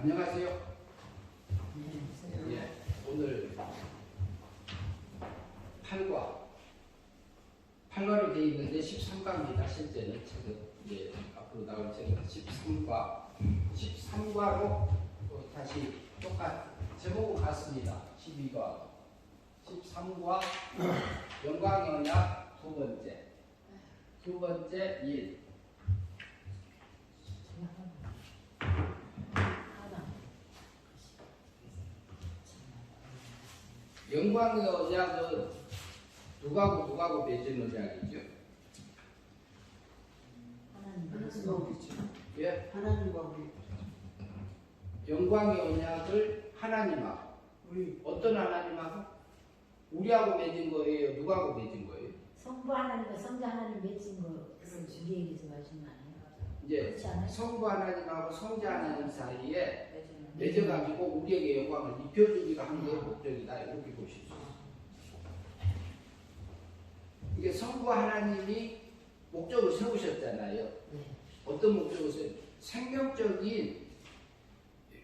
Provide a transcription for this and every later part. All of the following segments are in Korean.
안녕하세요. 예, 오늘 8과로 되어 있는데 13과입니다. 실제는 책은 앞으로 나올 책은 13과로 다시 똑같 제목은 같습니다. 12과 13과 영광언약 두 번째 일. 영광의 언약은 누가고 맺은 언약이죠? 예? 하나님하고 영광의 언약을 하나님하고 우리 어떤 하나님하고? 우리하고 맺은 거예요? 누가하고 맺은 거예요? 성부 하나님과 성자 하나님 맺은 거 우리에게서 말씀 아니에요? 이제 그렇지 않아요? 성부 하나님하고 성자 하나님 사이에 맺어가지고 우리에게 영광을 입혀주기가 한 게 목적이다 이렇게 보십시오. 이게 성부 하나님이 목적을 세우셨잖아요. 네. 어떤 목적을 세우? 생명적인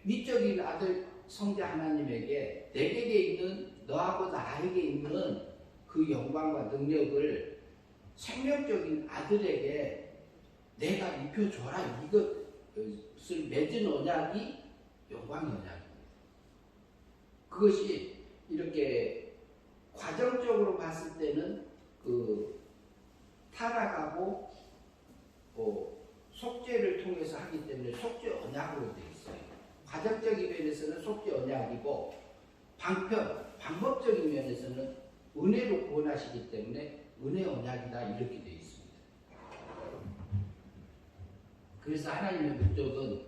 미적인 아들 성자 하나님에게 내게 있는 너하고 나에게 있는 그 영광과 능력을 생명적인 아들에게 내가 입혀줘라 이것을 맺은 언약이 영광의 언약입니다. 그것이 이렇게 과정적으로 봤을 때는 타락하고 속죄를 통해서 하기 때문에 속죄 언약으로 되어 있어요. 과정적인 면에서는 속죄 언약이고 방법적인 면에서는 은혜로 구원하시기 때문에 은혜 언약이다 이렇게 되어 있습니다. 그래서 하나님의 목적은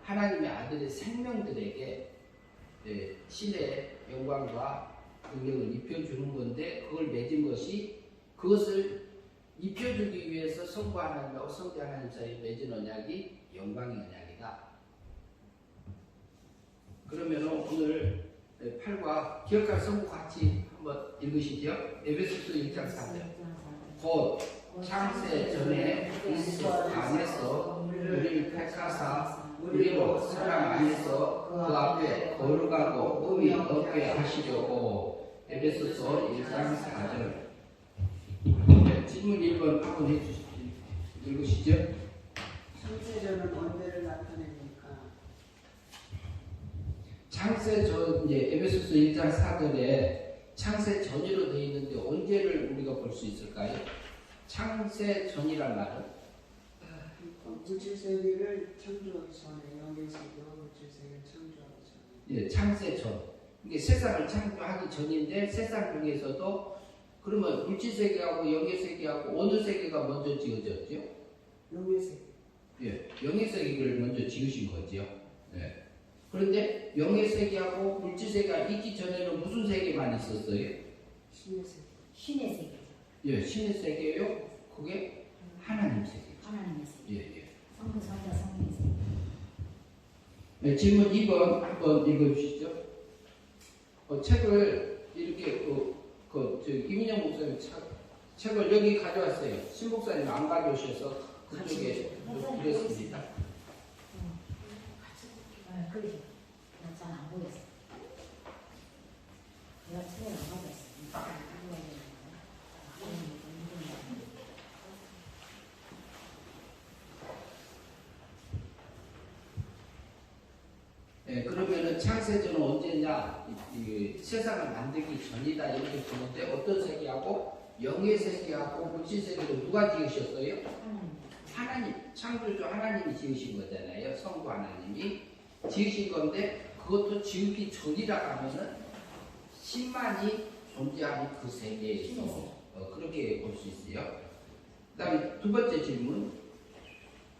하나님의 아들의 생명들에게 신의 영광과 능력을 입혀주는 건데 그걸 맺은 것이 그것을 입혀주기 위해서 성부 하나님하고 성자 하나님 사이에 맺은 언약이 영광의 언약이다. 그러면 오늘 8과 기억할 성부 같이 한번 읽으시죠. 에베소서 1장 4절. 곧 창세 전에 그리스도 안에서 우리를 택하사 우리로 사랑 안에서 그 앞에 거룩하고 의미 없게 하시려고. 에베소서 1장 4절. 질문 1번 한번 읽으시죠. 창세전은 언제를 나타냅니까? 창세전 이제 에베소서 1장 4절에 창세 전이로 되어 있는데 언제를 우리가 볼 수 있을까요? 창세 전이란 말은 물질세계를 창조하기 전에 영의 세계와 물질세계를 창조하기 전에 예, 창세 전. 이게 세상을 창조하기 전인데 세상 중에서도 그러면 물질 세계하고 영의 세계하고 어느 세계가 먼저 지어졌죠? 영의 세계 예, 영의 세계를 먼저 지으신 거죠. 네. 그런데 영의 세계하고 물질 세계가 있기 전에는 무슨 세계만 있었어요? 신의 세계 신의 세계죠. 예, 신의 세계요. 그게 하나님 세계죠. 하나님의 세계. 예. 성부 성자 성령의 세계. 네, 질문 2번 한번 읽어주시죠. 책을 이렇게 이민영 목사님 책을 여기 가져왔어요. 신 목사님 안 가져오셔서 그쪽에 드렸습니다. 그러죠. 잘안 보였어. 내가 책을 안 가져왔어. 네, 그러면은 창세전은 언제냐? 이 세상을 만들기 전이다 이렇게 보는데 어떤 세계하고 영의 세계하고 물질 세계를 누가 지으셨어요? 하나님, 창조주 하나님이 지으신 거잖아요. 성부 하나님이 지으신 건데 그것도 지으기 전이라 하면은 신만이 존재하는 그 세계에서 그렇게 볼 수 있어요. 그다음에 두 번째 질문.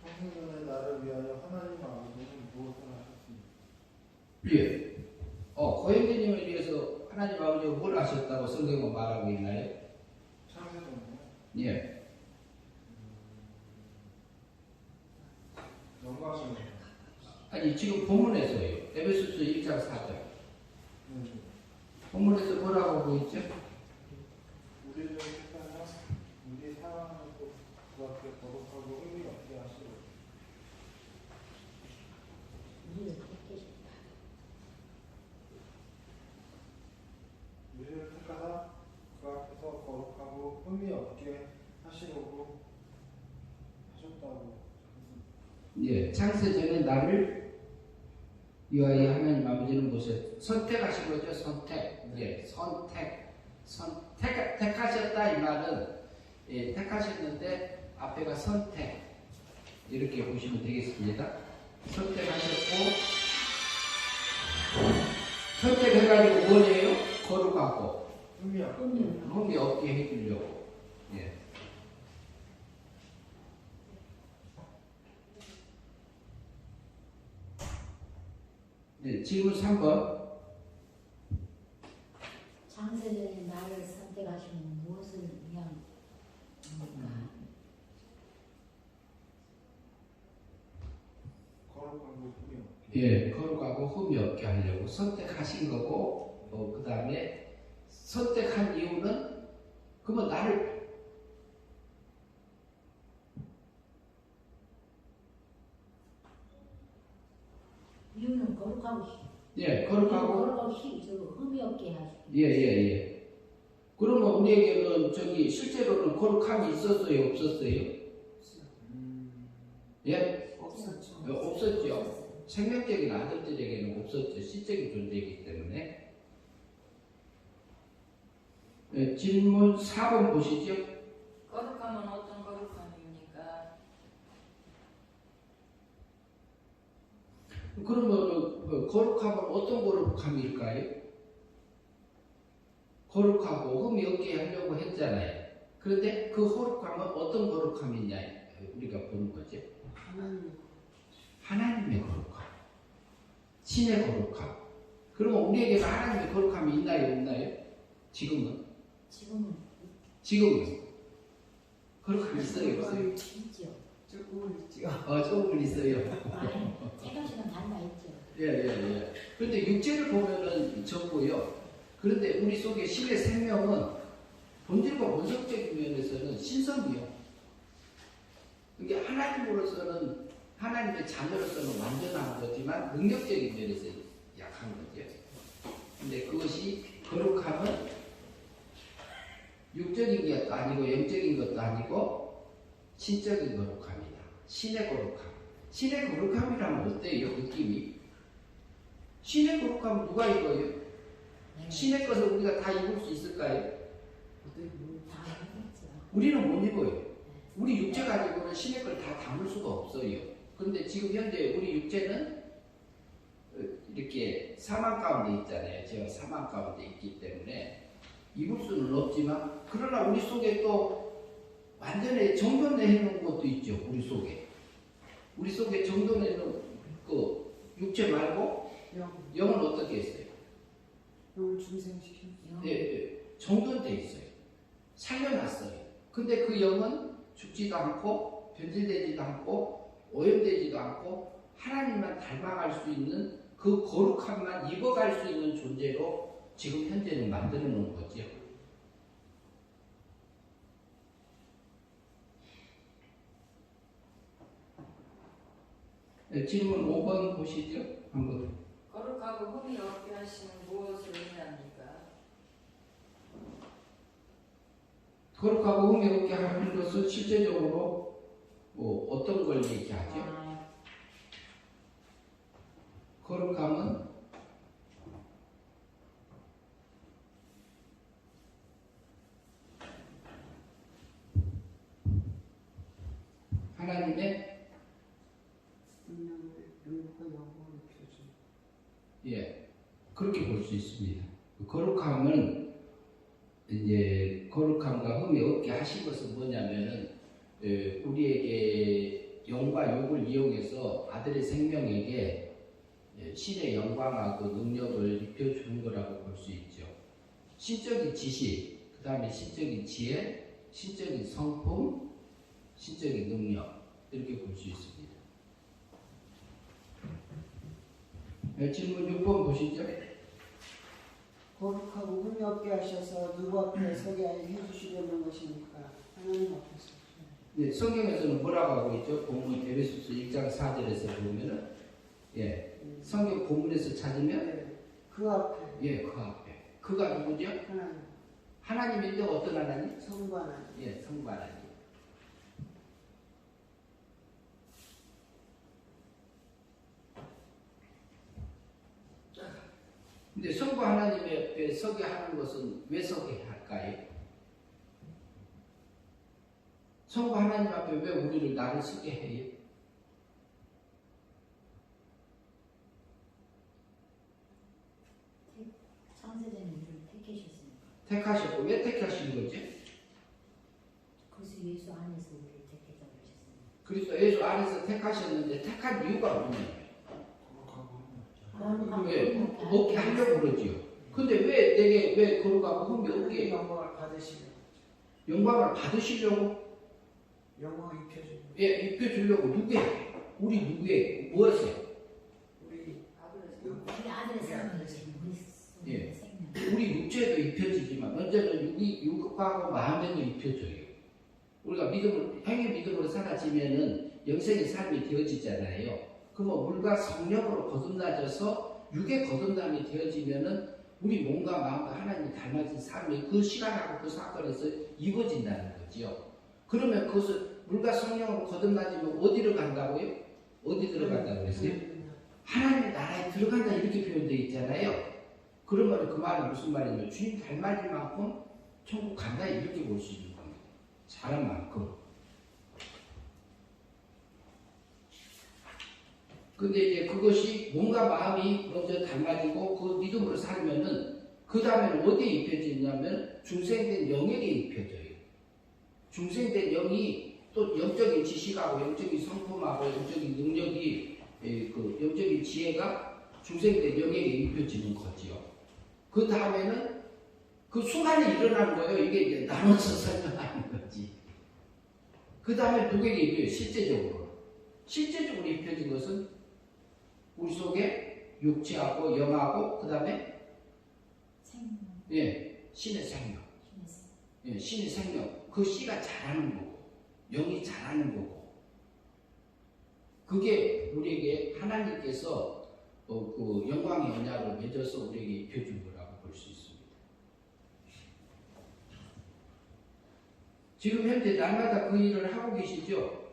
성령의 나를 위하여 하나님 아버지는 무엇을 하셨습니까? 예. 고행자님을 위해서 하나님 아버지가 뭘 하셨다고 성경은 말하고 있나요? 창세전이요? 예. 영광이요. 아니 지금 본문에서요. 에베소서 1장 4절. 본문에서 뭐라고 하고 있죠? 우리를 택하여 우리 사랑하고 그 앞에 거룩하고 의미 없게 하시고. 예, 창세전에 나를 위하여 하나님 아버지는 무엇을 선택하신 거죠? 선택. 예, 택하셨다 이 말은 예, 택하셨는데 앞에가 선택 이렇게 보시면 되겠습니다. 선택하셨고 선택해가지고 뭐예요? 거룩하고 흠이 없게 해주려고. 예. 네, 질문 3번. 창세전에 나를 선택하시는 무엇을 위한 겁니까? 거룩한 것뿐이요. 예, 거룩하고 흠이 없게 하려고 선택하신 거고, 그 다음에 선택한 이유는 그러면 나를 이유는 거룩하고 예, 거룩하고 흠이 없게 하시고. 예. 그러면 우리에게는 실제로는 거룩함이 있었어요, 없었어요? 예, 없었죠. 없었죠. 생명적인 아들들에게는 없었죠. 시적인 존재이기 때문에. 네, 질문 4번 보시죠. 거룩함은 어떤 거룩함입니까? 그러면 거룩함은 어떤 거룩함일까요? 거룩하고 흠이 없게 하려고 했잖아요. 그런데 그 거룩함은 어떤 거룩함이냐 우리가 보는 거죠. 하나님의 거룩함, 신의 거룩함. 그러면 우리에게는 하나님의 거룩함이 있나요, 없나요? 지금은 거룩함이 있어요, 없어요? 있죠. 조금은 있죠. 조금은 있어요. 조금씩은 달라 있죠. 예. 그런데 육체를 보면은 적고요. 그런데 우리 속에 신의 생명은 본질과 본성적인 면에서는 신성이요. 이게 하나님으로서는 하나님의 자녀로서는 완전한 거지만 능력적인 면에서 약한 거죠. 근데 그것이 거룩함은 육적인 것도 아니고 영적인 것도 아니고 신적인 거룩함이다. 신의 거룩함. 신의 거룩함이라면 어때요? 느낌이? 신의 거룩함은 누가 입어요? 신의 것을 우리가 다 입을 수 있을까요? 다 하겠죠. 우리는 못 입어요. 우리 육체 가지고는 신의 걸 다 담을 수가 없어요. 그런데 지금 현재 우리 육체는 이렇게 사망 가운데 있잖아요. 제가 사망 가운데 있기 때문에 입을 수는 없지만 그러나 우리 속에 또 완전히 정돈해 놓은 것도 있죠. 우리 속에 정돈해 놓은 그 육체 말고 영은 어떻게 했어요? 영을 중생시키는. 예, 정돈돼 있어요. 살려놨어요. 근데 그 영은 죽지도 않고 변질되지도 않고 오염되지도 않고 하나님만 닮아갈 수 있는 그 거룩함만 입어갈 수 있는 존재로 지금 현재는 만들어 놓은 거죠. 네, 질문 5번 보시죠. 한번. 거룩하고 흠이 없게 하시는 무엇을 의미합니까? 거룩하고 흠이 없게 하는 것은 실제적으로 어떤 걸 얘기하죠? 거룩함은 하나님의 능력과 영광을 표준. 예, 그렇게 볼 수 있습니다. 거룩함은 이제 거룩함과 흠이 없게 하신 것은 뭐냐면은 우리에게 영과 육을 이용해서 아들의 생명에게 신의 영광하고 능력을 입혀주는 거라고 볼 수 있죠. 신적인 지식, 그 다음에 신적인 지혜, 신적인 성품, 신적인 능력 이렇게 볼 수 있습니다. 네, 질문 6번 보시죠. 거룩하고 흠이 없게 하셔서 누구 앞에 서게 해주시려는 것입니까? 하나님 앞에서. 네, 성경에서는 뭐라고 하고 있죠? 본문 에베소서 1장 4절에서 보면은 성경 본문에서 찾으면 그 앞에. 그 앞에 그가 누구죠? 하나님. 하나님인데 어떤 하나님? 성부 하나님. 성부 하나님. 성부 하나님 앞에 서게 하는 것은 왜 서게 할까요? 성부 하나님 앞에 왜 우리를 나를 서게 해요? 창세전에 우리를 택하셨으니까. 택하셨고 왜 택하신 거지? 그래서 예수 안에서 우리를 택했다고 하셨습니다. 그리스도 예수 안에서 택하셨는데 택한 이유가 뭐냐? 왜? 없게 하려고 그러지요. 근데 왜 내게 왜 거룩하고 흠이 없게 영광을 받으시려고. 영광을 받으시려고? 영광을 입혀주고. 예, 입혀주려고 누구에? 우리 누구에? 무엇에? 우리 아버지. 우리 아들의 생명이지. 우리 예. 생명. 우리 육체도 입혀지지만 언제는 육하고 마음에도 입혀져요. 우리가 행위 믿음으로 사라지면은 영생의 삶이 되어지잖아요. 그러면 물과 성령으로 거듭나져서 육의 거듭남이 되어지면은 우리 몸과 마음과 하나님이 닮아진 삶이 그 시간하고 그 사건에서 이루어진다는 거지요. 그러면 그것을 물과 성령으로 거듭나지면 어디로 간다고요? 어디 들어간다고 그랬어요? 하나님의 나라에 들어간다 이렇게 표현되어 있잖아요. 그러면 그 말은 무슨 말이냐면 주님 닮아질 만큼 천국 간다 이렇게 볼 수 있는 겁니다. 잘한 만큼. 근데 이제 그것이 몸과 마음이 먼저 닮아지고 그 믿음으로 살면은 그 다음에는 어디에 입혀지냐면 중생된 영에게 입혀져요. 중생된 영이 또 영적인 지식하고 영적인 성품하고 영적인 능력이 그 영적인 지혜가 중생된 영에게 입혀지는 거지요. 그 다음에는 그 순간에 일어나는 거예요. 이게 이제 나눠서 설명하는 거지. 그 다음에 누구에게 입혀요? 실제적으로. 실제적으로 입혀진 것은 우리 속에 육체하고 영하고 그 다음에 생명. 예, 신의 생명. 예, 신의 생명. 그 씨가 자라는 거고 영이 자라는 거고 그게 우리에게 하나님께서 그 영광의 언약을 맺어서 우리에게 입혀준 거라고 볼 수 있습니다. 지금 현재 날마다 그 일을 하고 계시죠?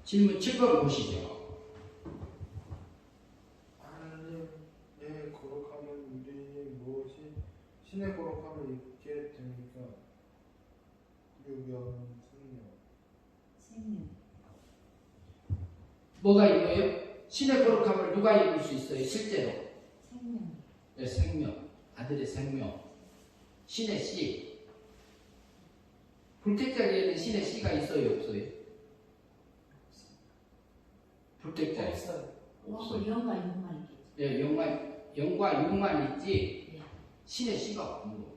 질문 7번 보시죠. 하나님의 거룩함은 우리 무엇이 신의 거룩함을 입게 됩니까? 유경 생명. 뭐가 입어요? 신의 거룩함을 누가 입을 수 있어요? 실제로. 생명. 네, 생명. 아들의 생명. 신의 씨. 불택자에는 신의 씨가 있어요? 없어요? 불택자에 없어요. 없어요. 영과 육만 있겠죠. 예, 영과 육만 있지 예. 신의 씨가 없는 거예요.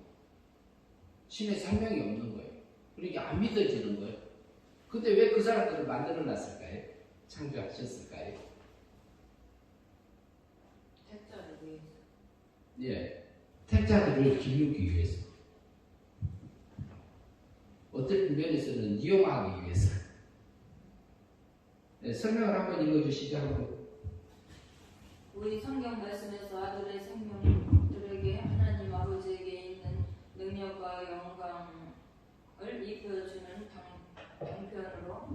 신의 생명이 없는 거예요. 그러니까 안 믿어지는 거예요. 근데 왜 그 사람들을 만들어 놨을까요? 창조하셨을까요? 택자를 위해서. 예, 택자들을 기르기 위해서. 어떤 면에서는 이용하기 위해서. 네, 설명을 한번 읽어주시죠. 한번. 우리 성경 말씀에서 아들의 생명들에게 하나님 아버지에게 있는 능력과 영광을 입혀주는 방편으로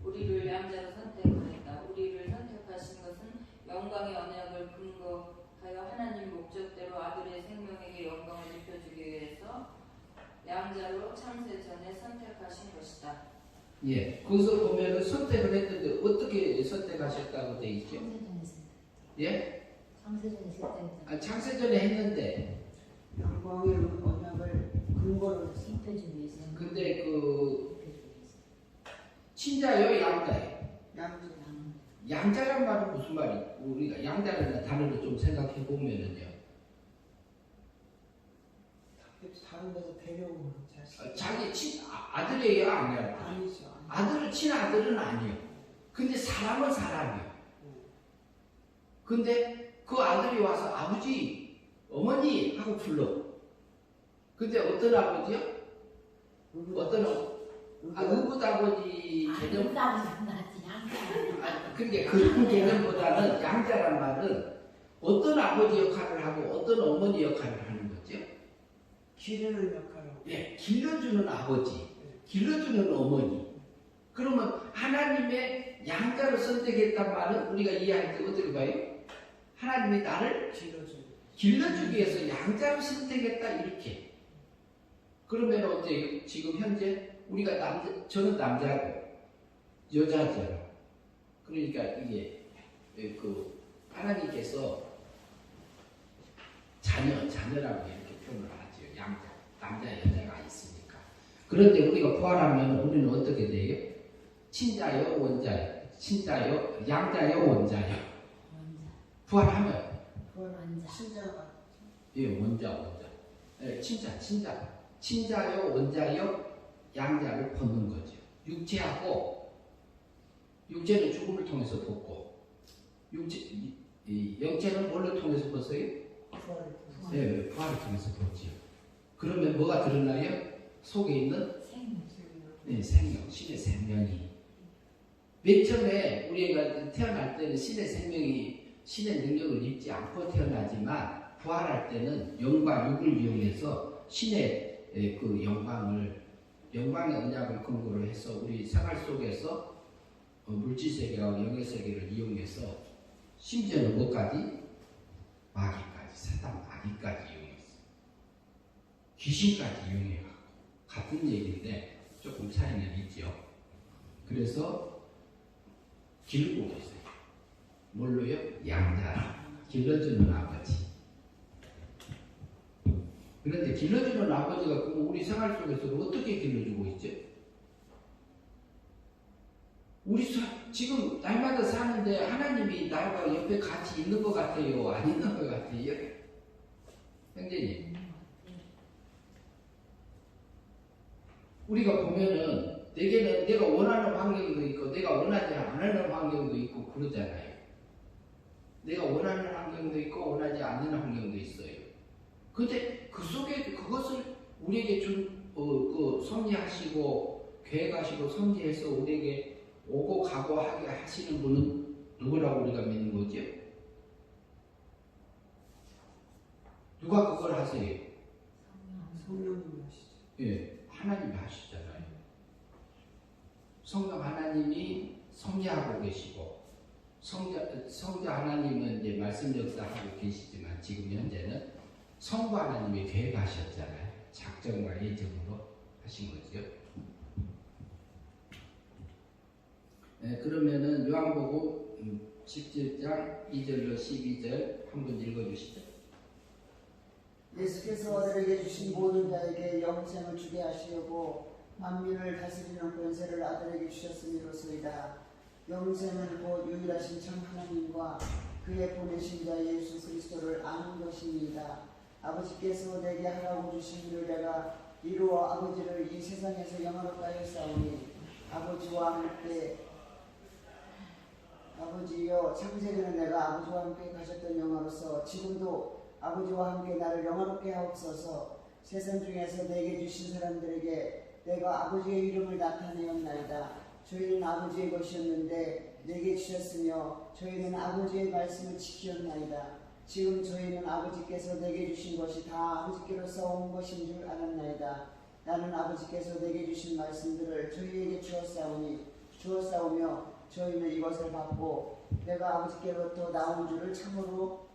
우리를 양자로 선택하였다. 우리를 선택하신 것은 영광의 언약을 근거하여 하나님 목적대로 아들의 생명에게 영광을 입혀주기 위해서 양자로 창세 전에 선택하신 것이다. 예, 거기서 보면은 선택을 했는데 어떻게 선택하셨다고 돼 있죠? 창세전에 선택. 예? 창세전에 선택했잖아요. 아, 창세전에 했는데, 영광의 언약을 근거로 해서. 입혀주기 위해서. 근데 입혀주기 위해서. 친자요, 양자요? 양자. 양자란 말은 무슨 말이? 우리가 양자라는 단어를 좀 생각해 보면은요. 다른 데서 데려오는 자식. 자기 아들이에요, 아니야? 아니죠. 아들은 친아들은 아니에요. 근데 사람은 사람이에요. 근데 그 아들이 와서 아버지, 어머니 하고 불러. 근데 어떤 아버지요? 어떤 의붓 아버지 개념? 아름다운 나지 양자. 그러니까 그런 개념보다는 양자란 말은 어떤 아버지 역할을 하고 어떤 어머니 역할을 하는 거죠? 기르는 역할을. 예, 길러주는 아버지, 길러주는 어머니. 그러면 하나님의 양자를 선택했단 말은 우리가 이해할 때 어떻게 봐요? 하나님이 나를 길러주기 위해서 양자를 선택했다 이렇게. 그러면 어때요? 지금 현재 우리가 저는 남자고 여자잖아. 그러니까 이게 그 하나님께서 자녀라고 이렇게 표현을 하죠. 양자, 남자 여자가 있으니까. 그런데 우리가 부활하면 우리는 어떻게 돼요? 친자요, 원자요. 친자요, 양자요, 원자요. 부활하면 신자가 예, 원자. 예, 친자요, 원자요, 양자를 벗는 거죠. 육체는 죽음을 통해서 벗고, 영체는 뭘로 통해서 벗어요? 네, 부활을 통해서 벗죠. 그러면 뭐가 드러나요? 속에 있는 네, 생명, 신의 생명이. 맨 처음에 우리가 태어날 때는 신의 능력을 입지 않고 태어나지만 부활할 때는 영과 육을 이용해서 신의 그 영광의 언약을 근거로 해서 우리 생활 속에서 물질 세계와 영의 세계를 이용해서 심지어는 뭐까지? 마귀까지, 사단 마귀까지 이용했어. 귀신까지 이용해갖고 같은 얘기인데 조금 차이는 있죠. 그래서 길고 있어요. 뭘로요? 양자, 길러주는 아버지. 그런데 길러주는 아버지가 그럼 우리 생활 속에서 어떻게 길러주고 있죠? 지금 날마다 사는데 하나님이 나와 옆에 같이 있는 것 같아요? 안 있는 것 같아요? 형제님. 우리가 보면은 대개는 내가 원하는 환경도 있고 내가 원하지 않는 환경도 있고 그러잖아요. 내가 원하는 환경도 있고 원하지 않는 환경도 있어요. 근데 그 속에 그것을 우리에게 섭리하시고 계획하시고 섭리해서 우리에게 오고 가고 하게 하시는 분은 누구라고 우리가 믿는 거죠? 누가 그걸 하세요? 성령님이 하시죠. 예, 하나님이 하시잖아요. 성령 하나님이 섭리하고 계시고 성자 하나님은 이제 말씀 역사하고 계시지만 지금 현재는 성부 하나님이 계획하셨잖아요. 작정과 예정으로 하신 거죠. 네, 그러면은 요한복음 17장 2절로 12절 한번 읽어주시죠. 예수께서 아들에게 주신 모든 자에게 영생을 주게 하시려고 만민을 다스리는 권세를 아들에게 주셨음이로소이다. 영생은 곧 유일하신 참 하나님과 그의 보내신 자 예수 그리스도를 아는 것입니다. 아버지께서 내게 하라고 주신 일을 내가 이루어 아버지를 이 세상에서 영원롭게 하였사오니 아버지와 함께 아버지여 창세전에 내가 아버지와 함께 가셨던 영화로서 지금도 아버지와 함께 나를 영화롭게 하옵소서. 세상 중에서 내게 주신 사람들에게 내가 아버지의 이름을 나타내었나이다. 저희는 아버지의 것이었는데 내게 주셨으며 저희는 아버지의 말씀을 지키었나이다. 지금 저희는 아버지께서 내게 주신 것이 다 아버지께로서 온 것인 줄 알았나이다. 나는 아버지께서 내게 주신 말씀들을 저희에게 주었사오며 저희는 이것을 받고 내가 아버지께로부터 나온 줄을 참으로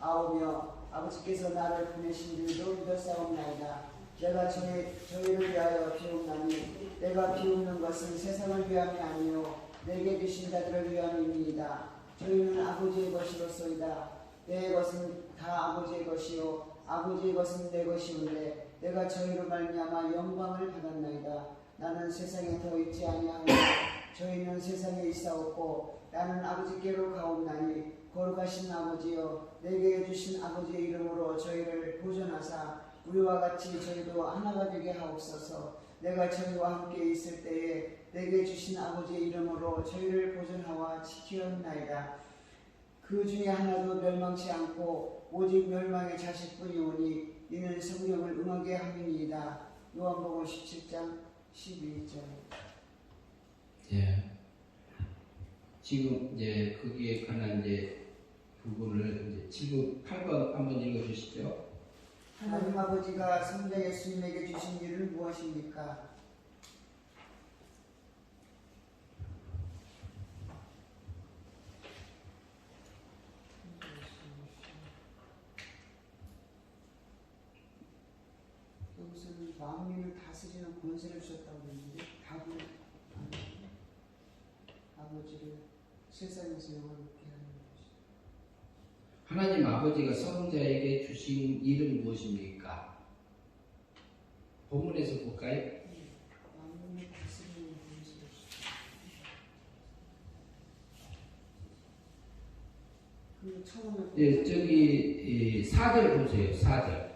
아오며 아버지께서 나를 보내신 줄도 믿었사옵나이다. 내가 저희를 위하여 비옵나니 내가 비옵는 것은 세상을 위함이 아니요 내게 주신 자들을 위함입니다. 저희는 아버지의 것이로소이다. 내 것은 다 아버지의 것이요 아버지의 것은 내 것이온데 내가 저희로 말미암아 영광을 받았나이다. 나는 세상에 더 있지 아니하오나 저희는 세상에 있사옵고 나는 아버지께로 가옵나니 거룩하신 아버지여 내게 주신 아버지의 이름으로 저희를 보존하사 우리와 같이 저희도 하나가 되게 하옵소서. 내가 저희와 함께 있을 때에 내게 주신 아버지의 이름으로 저희를 보존하와 지키었나이다. 그 중에 하나도 멸망치 않고 오직 멸망의 자식뿐이오니 이는 성령을 응하게 함이니이다. 요한복음 17장 12절. 예. 지금 이제 거기에 관한 이제 부분을 이제 7번, 8번 한번 읽어주시죠. 하나님 아버지가 성자 예수님에게 주신 일은 무엇입니까? 무슨 만민을 다스리는 권세를 주셨다고 했는데 답은 아니에요. 아버지를 세상에서 영원롭게 하는 것이. 하나님 아버지가 성자에게 주신 일은 무엇입니까? 본문에서 볼까요? 만민을 다스리는 권세를 주셨다. 그 처음에 예, 저기 4절 보세요. 4절.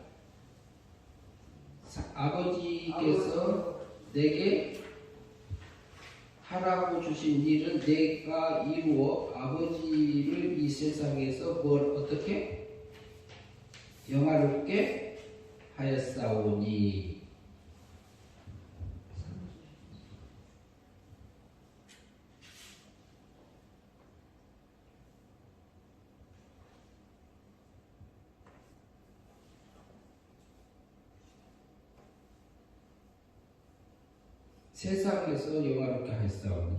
아버지께서 내게 하라고 주신 일은 내가 이루어 아버지를 이 세상에서 뭘 어떻게 영화롭게 하였사오니. 세상에서 영화롭게 하였사오니.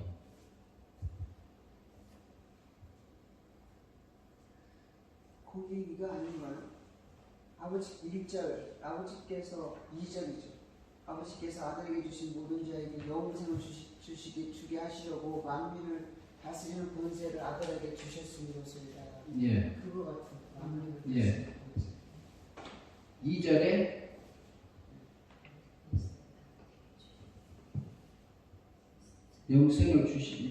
그 얘기가 아닌가요? 아버지 1절, 아버지께서 2절이죠. 아버지께서 아들에게 주신 모든 자에게 영생을 주게 하시려고 만민을 다스리는 권세를 아들에게 주셨음이로소이다. 예. 그거 같은 만민을 예. 다스리는 권세. 2절에 영생을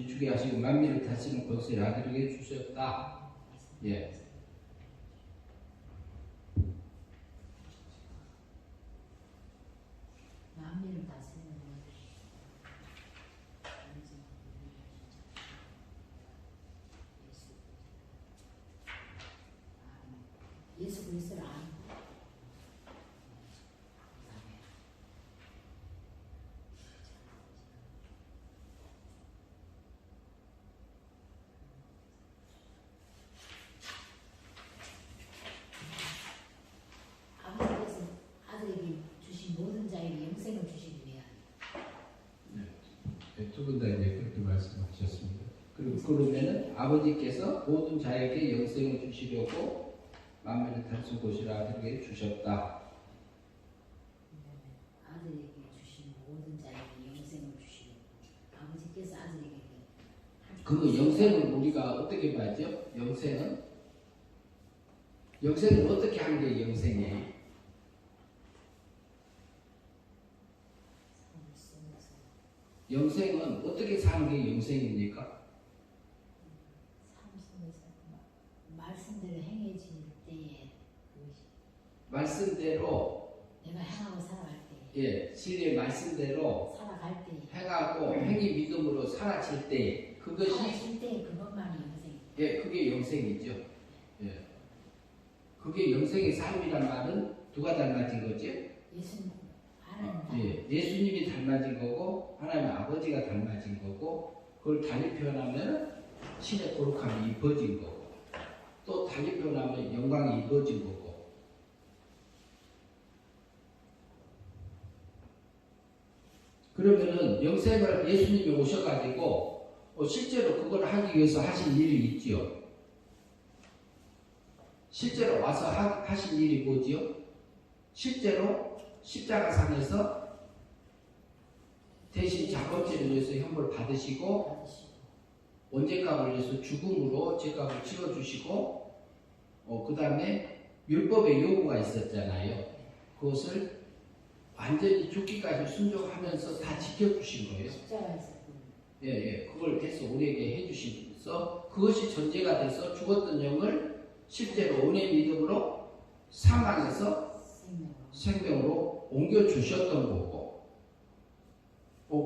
주게 하시고 만민을 다스리는 권세를 아들에게 주셨다. 예. 만민을 다스리는 건 예수 그리스도를 아는 거. 아버지께서 아들에게 주신 모든 자에게 영생을 주시기 위하여. 두 분 다 이제 그렇게 말씀하셨습니다. 그리고 그러면은 아버지께서 모든 자에게 영생을 주시려고 만민을 다스린 곳이라 아들에게 주셨다. 아들에게 주신 모든 자에게 영생을 주시려고 아버지께서 아들에게 그 영생을 우리가 어떻게 봐야죠? 영생은 어떻게 하는 게 영생이에요? 영생은 어떻게 사는 게 영생입니까? 삶 속에서 말씀대로 행해질 때에 그것이 말씀대로 내가 행하고 살아갈 때 예, 진리의 말씀대로 살아갈 때 행하고 행위 믿음으로 살아질 때 그것이 살아질 때 그것만이 영생. 예, 그게 영생이죠. 예. 그게 영생의 삶이란 말은 누가 닮아진 거죠? 예수님 하나님 예, 예수님이 닮아진 거고 하나님 아버지가 닮아진 거고 그걸 달리 표현하면 신의 거룩함이 입어진 거고 또 달리 표현하면 영광이 입어진 거고 그러면은 영생을 예수님이 오셔가지고 실제로 그걸 하기 위해서 하신 일이 있지요. 실제로 와서 하신 일이 뭐지요? 실제로 십자가상에서 대신 작업죄를 위해서 형벌 받으시고 받으시고 원죄값을 위해서 죽음으로 죄값을 치러주시고 그 다음에 율법의 요구가 있었잖아요. 그것을 완전히 죽기까지 순종하면서 다 지켜주신 거예요. 십자가에서 예, 그걸 해서 우리에게 해주시면서 그것이 전제가 돼서 죽었던 영을 실제로 은혜 믿음으로 사망에서 생명으로 옮겨주셨던 거고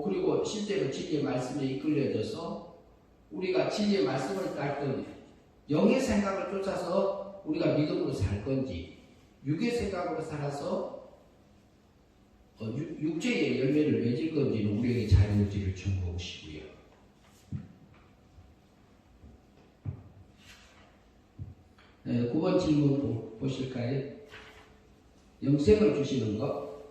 그리고 실제로 진리의 말씀에 이끌려져서 우리가 진리의 말씀을 딸 때 영의 생각을 쫓아서 우리가 믿음으로 살 건지 육의 생각으로 살아서 육체의 열매를 맺을 건지는 우리에게 자유의지를 주시고요. 네, 9번 질문 보실까요? 영생을 주시는 것.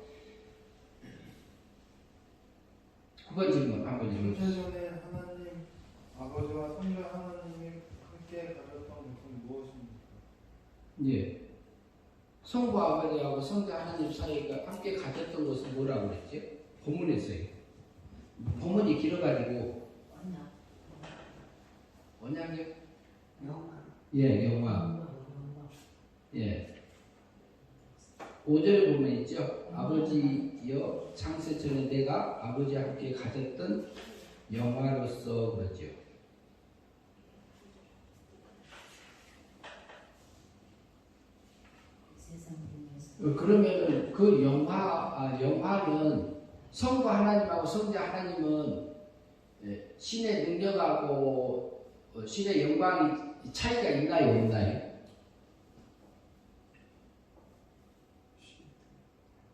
9번 질문 한번 읽어주세요. 전에 하나님 아버지와 성자 하나님이 함께 가졌던 것은 무엇입니까? 예. 성부 아버지하고 성자 하나님 사이가 함께 가졌던 것은 뭐라고 그랬지? 본문에서요. 본문이 길어가지고 원양력 영화. 예, 영화. 예. 5절에 보면 있죠. 아버지여 창세 전에 내가 아버지와 함께 가졌던 영화로서 그러죠. 그러면은 그 영화는 성부 하나님하고 성자 하나님은 신의 능력하고 신의 영광이 차이가 있나요, 없나요?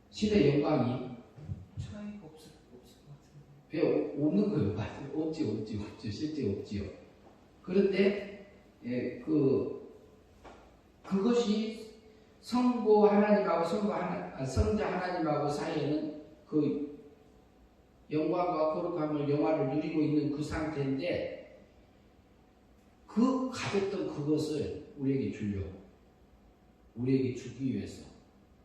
신의 영광이 차이가 없을 것 같은데. 왜 없는 거예요? 맞아요. 없지요. 실제 없지요. 그런데 그것이 성부 하나님하고 성자 하나님하고 사이에는 그 영광과 거룩함을 영화를 누리고 있는 그 상태인데 그 가졌던 그것을 우리에게 주기 위해서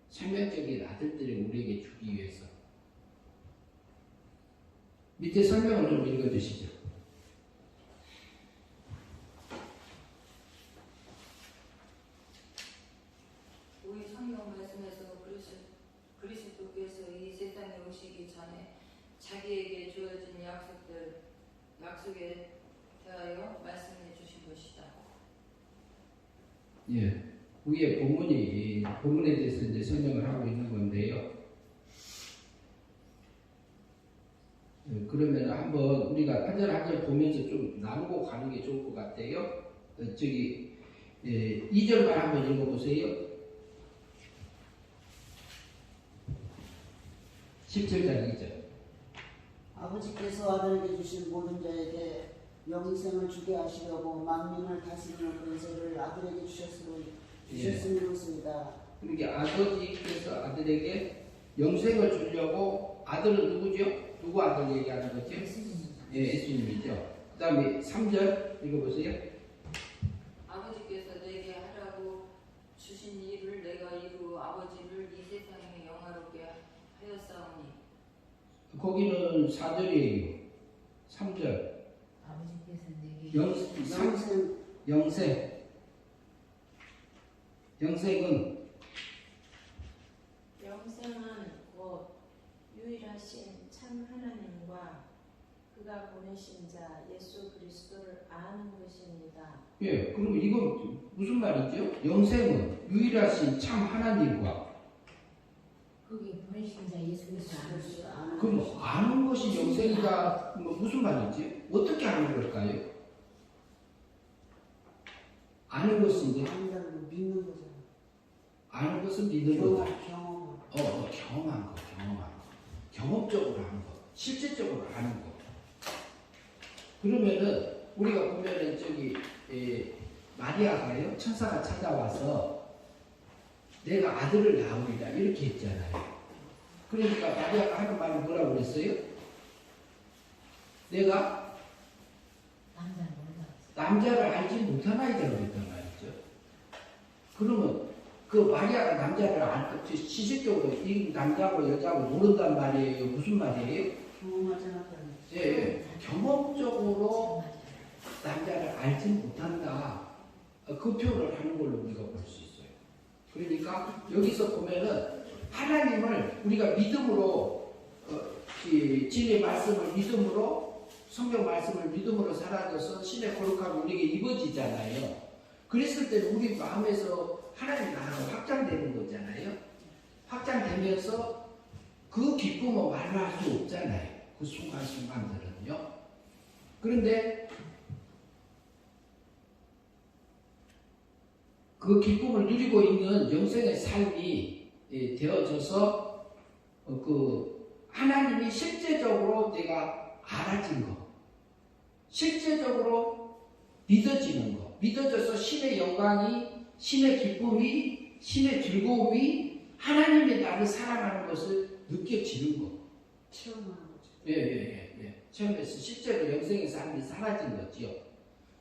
생명적인 아들들을 우리에게 주기 위해서 밑에 설명을 좀 읽어주시죠. 우리 성경 말씀에서 그리스도께서 이 세상에 오시기 전에 자기에게 주어진 약속에 대하여 말씀해 주신 것이다. 예, 위에 본문에 대해서 이제 설명을 하고 있는 건데요. 그러면 한번 우리가 한 절 한 절 보면서 좀 나누고 가는 게 좋을 것 같아요. 2절만 한번 읽어보세요. 17장 2절. 아버지께서 아들에게 주신 모든 자에게 영생을 주게 하시려고 만민을 다스리는 권세를 아들에게 주셨음이로소이다. 그러니까 아버지께서 아들에게 영생을 주려고 아들은 누구죠? 누구 아들 얘기하는 거죠? 예, 예수님이죠. 그 다음에 3절 읽어보세요. 아버지께서 내게 하라고 주신 일을 내가 이루어 아버지를 이 세상에 영화롭게 하였사오니. 거기는 4절이에요. 3절. 아버지께서 내게 영생은 영생은 곧 유일하신 참 하나님과 그가 보내신 자 예수 그리스도를 아는 것입니다. 예, 그럼 이건 무슨 말이죠? 영생은 유일하신 참 하나님과 거기 보내신 자 예수 그리스도 아는 그럼 아는 것이 영생이다. 뭐 무슨 말이지? 어떻게 아는 걸까요? 아는 것인데 아니라고 믿는 거잖아. 아는 것은 믿는 거다. 경험. 경험한 거. 경험적으로 하는 거. 실제적으로 아는 거. 그러면은 우리가 보면은 마리아가요. 천사가 찾아와서 내가 아들을 낳으리라 이렇게 했잖아요. 그러니까 마리아가 하는 말이 뭐라고 그랬어요? 내가 남자를 알지 못하나이다라고 했단 말이죠. 그러면 그 마리아가 남자를 시식적으로 이 남자하고 여자하고 모른단 말이에요. 무슨 말이에요? 경험하지 않았다. 예, 경험적으로 남자를 알지 못한다. 그 표현을 하는 걸로 우리가 볼 수 있어요. 그러니까 여기서 보면은 하나님을 우리가 믿음으로 진의 말씀을 믿음으로 성경 말씀을 믿음으로 사라져서 신의 거룩함이 우리에게 입어지잖아요. 그랬을 때는 우리 마음에서 하나님 나라가 확장되는 거잖아요. 확장되면서 그 기쁨은 말로 할 수 없잖아요. 그 순간순간들은요. 그런데 그 기쁨을 누리고 있는 영생의 삶이 되어져서 그 하나님이 실제적으로 내가 알아진 거, 실제적으로 믿어지는 거, 믿어져서 신의 영광이, 신의 기쁨이, 신의 즐거움이 하나님의 나를 사랑하는 것을 느껴지는 거. 체험하는 거죠. 예. 체험해서 실제로 영생의 삶이 사라진 거지요.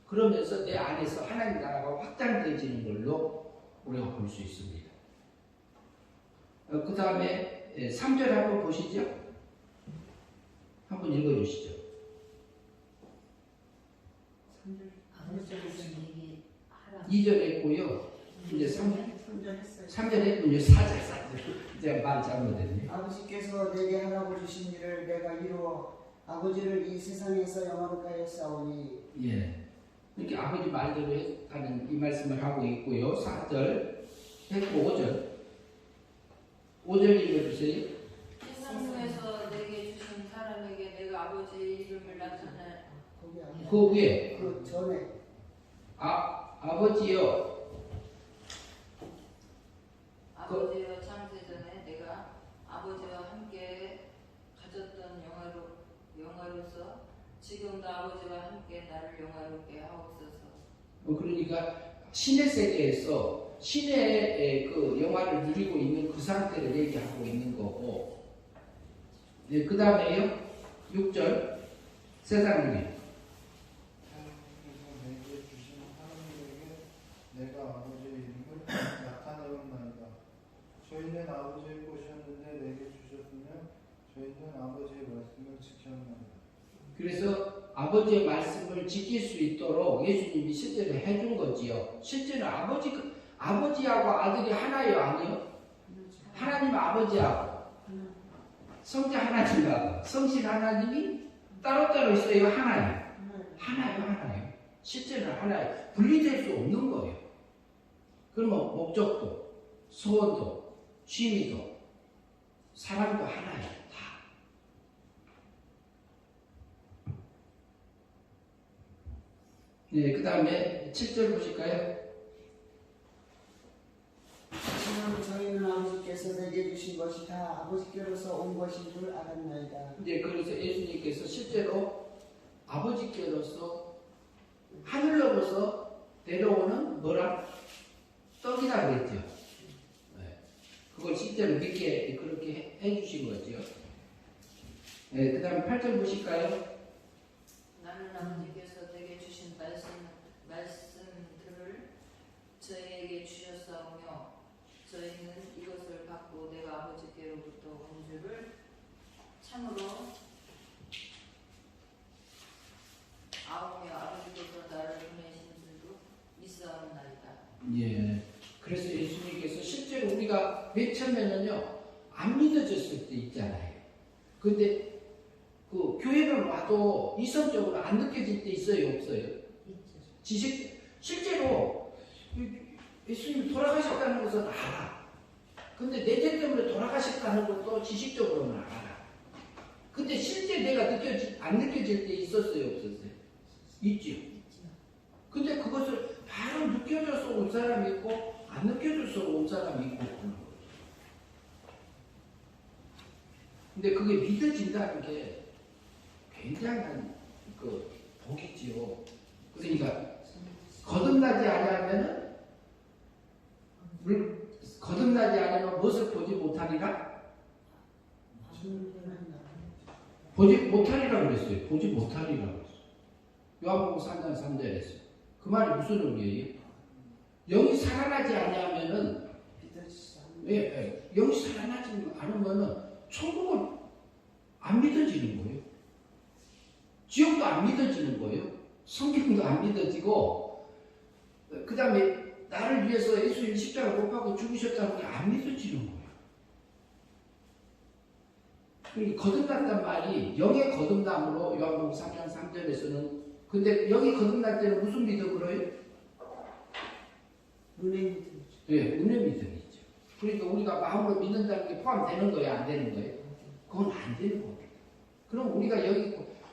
그러면서 내 안에서 하나님 나라가 확장되어지는 걸로 우리가 볼 수 있습니다. 그 다음에 3절 한번 보시죠. 한번 읽어주시죠. 아버지께서 내게 하라. 2절 했고요. 이제 3절 했어요. 3절 했군요. 4절. 제가 말 잘못했네요. 아버지께서 내게 하라고 주신 일을 내가 이루어 아버지를 이 세상에서 영원케 하였사오니 예. 이렇게 아버지 말대로 하는 이 말씀을 하고 있고요. 4절 했고 5절 읽어주세요. 세상에서 내게 주신 사람에게 내가 아버지의 이름을 나타내 거기 아니야. 그 위에 그 전에 아버지여 아버지여 창세전에 내가 아버지와 함께 가졌던 영화로서 지금도 아버지와 함께 나를 영화롭게 하옵소서. 그러니까 신의 세계에서 신의 그 영화를 누리고 있는 그 상태를 얘기하고 있는 거고, 네, 그 다음에요 6절 세상 중에 하나님께서 내게 주신 하나님에게 내가 아버지의 이름을 나타내었나이다. 저희는 아버지의 것이었는데 내게 주셨으면 저희는 아버지의 말씀을 지켰나이다. 그래서 아버지의 말씀을 지킬 수 있도록 예수님이 실제로 해준 거지요. 실제로 아버지하고 아들이 하나예요, 아니요? 하나님 아버지하고 성자 하나님하고 성신 하나님이 따로따로 있어요, 하나예요. 하나예요. 실제로 하나예요. 분리될 수 없는 거예요. 그러면 목적도, 소원도, 취미도, 사랑도 하나예요. 다. 네, 그 다음에 7절 보실까요? 지금 저희는 아버지께서 내게 주신 것이 다 아버지께로서 온 것인 줄 알았나이다. 이제 그래서 예수님께서 실제로 아버지께로서 하늘로부터 내려오는 뭐라? 떡이라 그랬죠. 네. 그걸 실제로 믿게 그렇게 해주신 거죠. 네, 그 다음 8절 보실까요? 나는 아버지께서 내게 주신 말씀들을 저희에게 주셨사오며 저희는 이것을 받고 내가 아버지께로부터 온 줄을 참으로 아오며 아버지께서 나를 보내신 줄도 믿사옵나이다. 예. 그래서 예수님께서 실제로 우리가 맨 처음에는요, 안 믿어졌을 때 있잖아요. 근데 그 교회를 와도 이성적으로 안 느껴질 때 있어요, 없어요? 실제로 예수님이 돌아가셨다는 것은 알아. 근데 내죄 때문에 돌아가셨다는 것도 지식적으로는 알아. 근데 실제 내가 안 느껴질 때 있었어요, 없었어요? 있죠. 근데 그것을 바로 느껴져서 온 사람이 있고 안 느껴져서 온 사람이 있고 그런 거죠. 근데 그게 믿어진다는 게 굉장한 그 복이지요. 그러니까 거듭나지 아니하면은 거듭나지 않으면 무엇을 보지 못하리라? 보지 못하리라 그랬어요. 보지 못하리라 그랬어요. 요한복음 3장 3절에서 그 말이 무슨 의미예요? 영이 살아나지 아니하면은 영이 살아나지 않으면은 천국은 안 믿어지는 거예요. 지옥도 안 믿어지는 거예요. 성경도 안 믿어지고 그 다음에 나를 위해서 예수님 십자가 못 박고 죽으셨다는 게 안 믿어지는 거예요. 그러니까 거듭났단 말이 영의 거듭남으로 요한복음 3장 3절에서는 근데 영이 거듭날 때는 무슨 믿음으로 해요? 은혜 믿음. 네, 은혜 믿음이죠. 그러니까 우리가 마음으로 믿는다는 게 포함되는 거예요? 안 되는 거예요? 그건 안 되는 겁니다. 그럼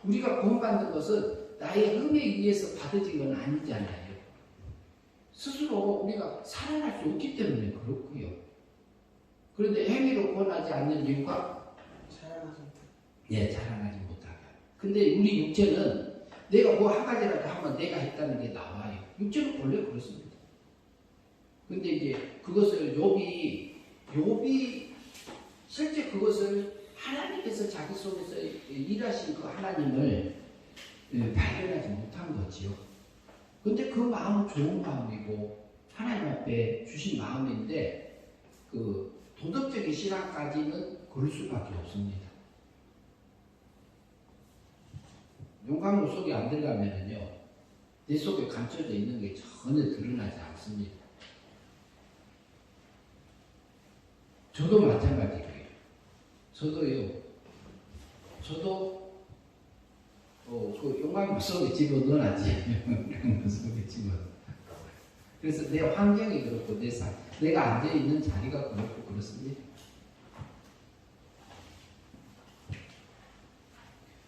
우리가 구원받는 것은 나의 흥에 의해서 받아진 건 아니잖아요. 스스로 우리가 살아날 수 없기 때문에 그렇고요. 그런데 행위로 구원하지 않는 이유가 자랑하지 못하게. 근데 우리 육체는 내가 뭐 한 가지라도 하면 내가 했다는 게 나와요. 육체는 원래 그렇습니다. 근데 이제 그것을 욥이 실제 그것을 하나님께서 자기 속에서 일하신 그 하나님을 발견하지 못한 거지요. 근데 그 마음은 좋은 마음이고 하나님 앞에 주신 마음인데 그 도덕적인 신앙까지는 그럴 수밖에 없습니다. 용광로 속에 안 들어가면은요, 내 속에 감춰져 있는 게 전혀 드러나지 않습니다. 저도 마찬가지예요. 저도 그 용광로 속에 집어넣어놨지. 용광로 속에 집어넣어. 그래서 내 환경이 그렇고 내가 앉아 있는 자리가 그렇고 그렇습니다.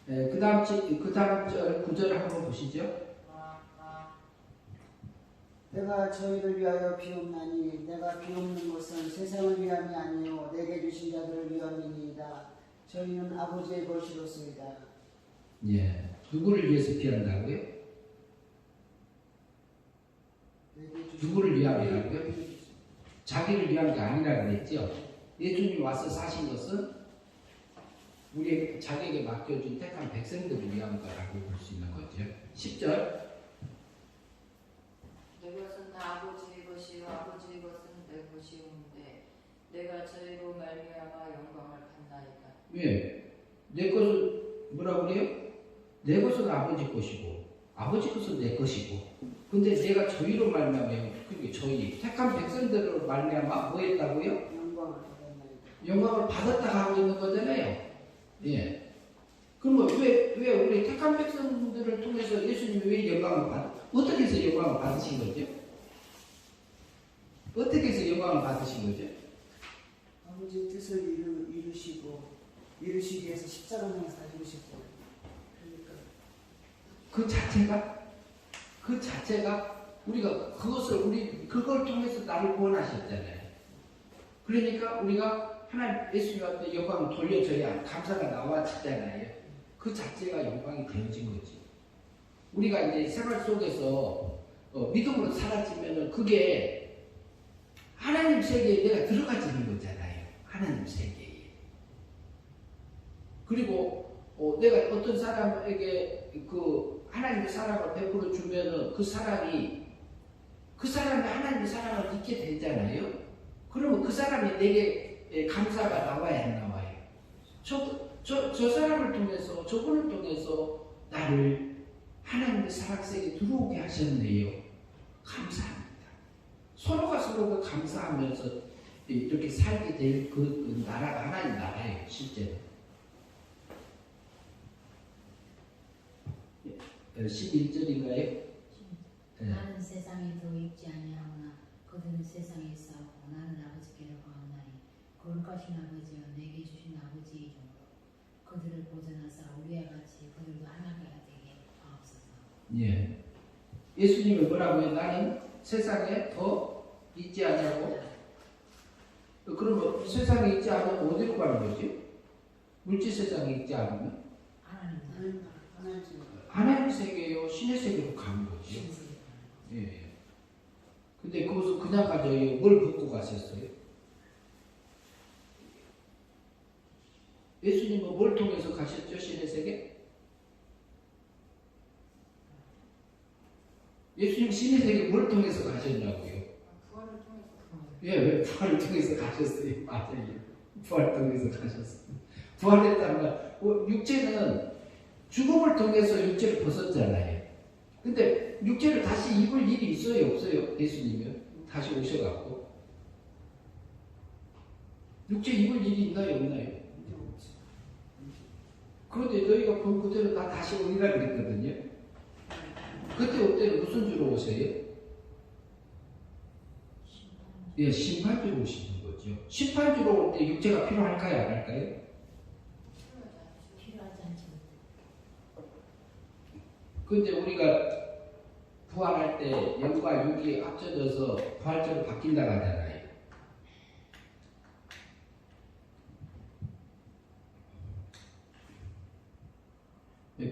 그 다음 절 9절 한번 보시죠. 내가 저희를 위하여 비옵나니 내가 비옵는 것은 세상을 위함이 아니요 내게 주신 자들을 위함이니이다. 저희는 아버지의 것이로소이다. 예, 누구를 위해서 비한다고요? 누구를 위함이라고요? 자기를 위한 게 아니라 그랬죠. 예수님이 와서 사신 것은 우리 자기에게 맡겨준 택한 백성들을 위한 거라고 볼 수 있는 거죠. 10절. 내 것은 아버지의 것이요 아버지의 것은 내 것이오는데 내가 저희로 말미암아 영광을 받나이다. 예, 내 것은 뭐라고 그래요? 내 것은 아버지 것이고 아버지 것은 내 것이고. 근데 내가 저희로 말미암아 그게 저희 택한 백성들로 말미암아 뭐 했다고요? 영광을 받았나이다. 영광을 받았다 하고 있는 거잖아요. 예. 그러면 왜 우리 택한 백성들을 통해서 예수님이 왜 영광을 어떻게 해서 영광을 받으신 거죠? 어떻게 해서 영광을 받으신 거죠? 아버지의 뜻을 이루시기 위해서 십자가를 사주셨고 그러니까 그 자체가 우리가 그걸 통해서 나를 구원하셨잖아요. 그러니까 우리가 하나님 예수님한테 영광을 돌려줘야 감사가 나와지잖아요. 그 자체가 영광이 되어진 거지. 우리가 이제 생활 속에서 믿음으로 살아지면은 그게 하나님 세계에 내가 들어가지는 거잖아요. 하나님 세계에. 그리고 내가 어떤 사람에게 그 하나님의 사랑을 베풀어 주면은 그 사람이 하나님의 사랑을 잊게 되잖아요. 그러면 그 사람이 내게 감사가 나와야 안 나와요. 저 사람을 통해서 저분을 통해서 나를 하나님의 사랑 세계에 들어오게 하셨네요. 감사합니다. 서로가 감사하면서 이렇게 살게 될 그 나라가 하나님 나라예요. 실제로. 11절인가요? 나는 세상에 더 있지 아니하오나 그들은 세상에 있사오고 나는 아버지께로 가오나니 거룩하신 아버지여 내게 주신 아버지의 이름으로 그들을 보존하사 우리와 같이 그들도 하나가 되게 하옵소서. 예. 예수님이 뭐라고요? 나는 세상에 더 있지 않냐고? 그러면 세상에 있지 않으면 어디로 가는 거지? 물질 세상에 있지 않으면? 하나님 세계요, 신의 세계로 가는 거죠. 예. 근데 거기서 그냥 가져요. 뭘 붙고 가셨어요? 예수님은 뭘 통해서 가셨죠? 신의 세계? 예수님 신의 세계 뭘 통해서 가셨냐고요? 부활을 통해서. 예, 왜 부활을 통해서 가셨어요? 맞아요. 부활을 통해서 가셨어요. 부활했다는 건 육체는 죽음을 통해서 육체를 벗었잖아요. 근데 육체를 다시 입을 일이 있어요? 없어요? 예수님은 다시 오셔갖고 육체 입을 일이 있나요? 없나요? 그런데 너희가 본 그대로 다 다시 오리라 그랬거든요. 그때 올 때는 무슨 주로 오세요? 예, 심판주로 오시는 거죠. 심판주로 올 때 육체가 필요할까요? 안 할까요? 필요하지 않죠. 근데 우리가 부활할 때 영과 육이 합쳐져서 부활체로 바뀐다고 하잖아요.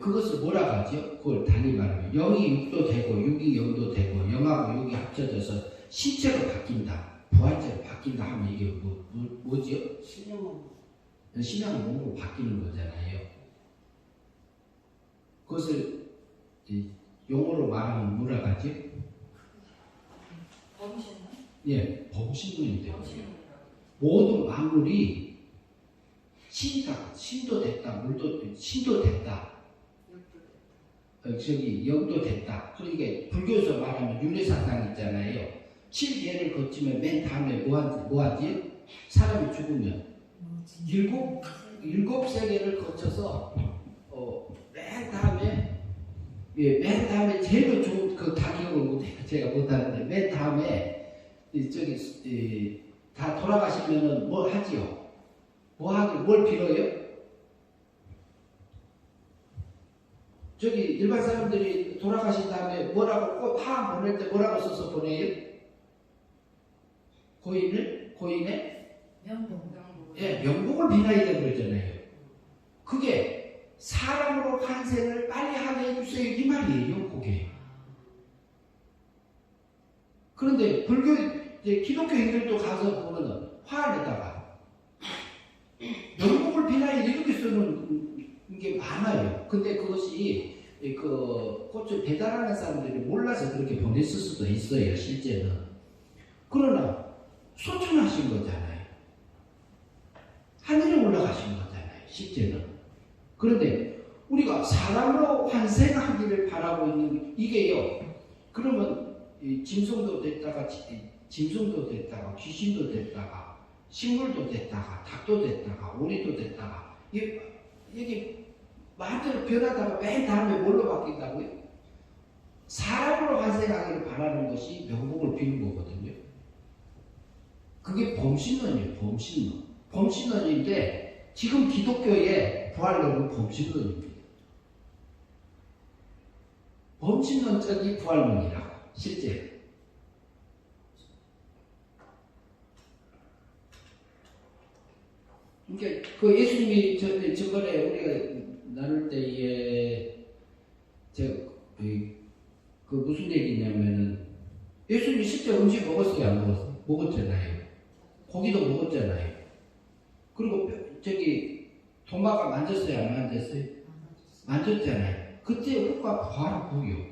그것을 뭐라고 하죠? 그걸 단위 말하면 영이 육도 되고 육이 영도 되고 영하고 육이 합쳐져서 신체로 바뀐다. 부활체로 바뀐다 하면 이게 뭐죠? 신앙 몸으로 바뀌는 거잖아요. 그것을 용어로 말하면 뭐라고 하지? 범신은? 예, 범신론이 되고요. 범신이라고. 모든 만물이 신도 됐다, 신도 됐다, 영도 됐다. 그러니까 불교에서 말하면 윤회사상 있잖아요. 7계를 거치면 맨 다음에 뭐하지? 사람이 죽으면 일곱 세계를 거쳐서 맨 다음에 제일 좋은 다 기억을 못해요. 제가 못하는데 맨 다음에 다 돌아가시면은 뭘 하지요? 뭘 빌어요? 일반 사람들이 돌아가신 다음에 뭐라고 꼭 파 보낼 때 뭐라고 써서 보내요? 고인의 명복을 비나야 되고 그러잖아요. 그게 사람으로 환생을 빨리 하게 해주세요 이 말이에요. 그게. 그런데 기독교인들도 가서 보면은 화환에다가 명복을 비나야 이렇게 쓰는 게 많아요. 근데 그것이 꽃을 배달하는 사람들이 몰라서 그렇게 보냈을 수도 있어요. 실제는. 그러나 소천하신 거잖아요. 하늘에 올라가신 거잖아요. 실제는. 그런데 우리가 사람으로 환생하기를 바라고 있는 이게요. 그러면 짐승도 됐다가 귀신도 됐다가 식물도 됐다가 닭도 됐다가 오리도 됐다가 이게 마음대로 변하다가 맨 다음에 뭘로 바뀐다고요? 사람으로 환생하기를 바라는 것이 명복을 비는 거거든요. 그게 범신론이에요. 범신론인데 지금 기독교의 부활론은 범신론입니다. 범신론적인 부활론이라고 실제. 그러니까 예수님이 저번에 우리가 나눌 때에 무슨 얘기냐면은 예수님이 실제 음식 먹었어요, 안 먹었어요? 먹었잖아요. 고기도 먹었잖아요. 그리고 도마가 만졌어요, 안 만졌어요? 만졌잖아요. 그때 후가 부활하고요.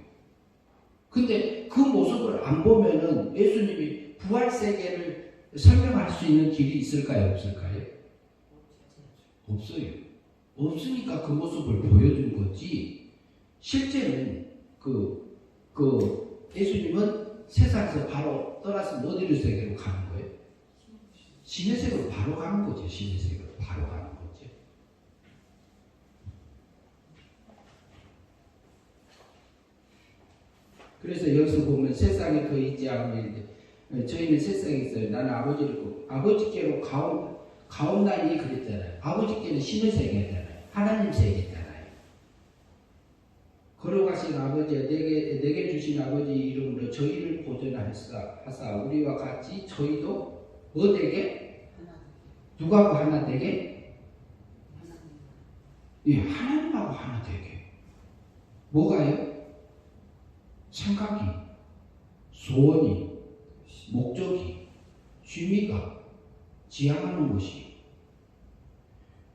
근데 그 모습을 안 보면은 예수님이 부활 세계를 설명할 수 있는 길이 있을까요, 없을까요? 없어요. 없으니까 그 모습을 보여준 거지. 실제는 예수님은 세상에서 바로 떠나서 어디로 세계로 가는 거예요? 신의 세계로 바로 가는 거죠. 신의 세계로 바로 가는 거죠. 그래서 여기서 보면 세상에 더 있지 않으면 저희는 세상에 있어요. 나는 아버지께로 가온다니 그랬잖아요. 아버지께는 신의 세계잖아요. 하나님 세계잖아요. 걸어가신 아버지야 내게 주신 아버지 이름으로 저희를 보존하사 우리와 같이 저희도 뭐 되게? 누가하고 하나 되게? 하나님하고 하나 되게. 뭐가요? 생각이, 소원이, 목적이, 취미가, 지향하는 것이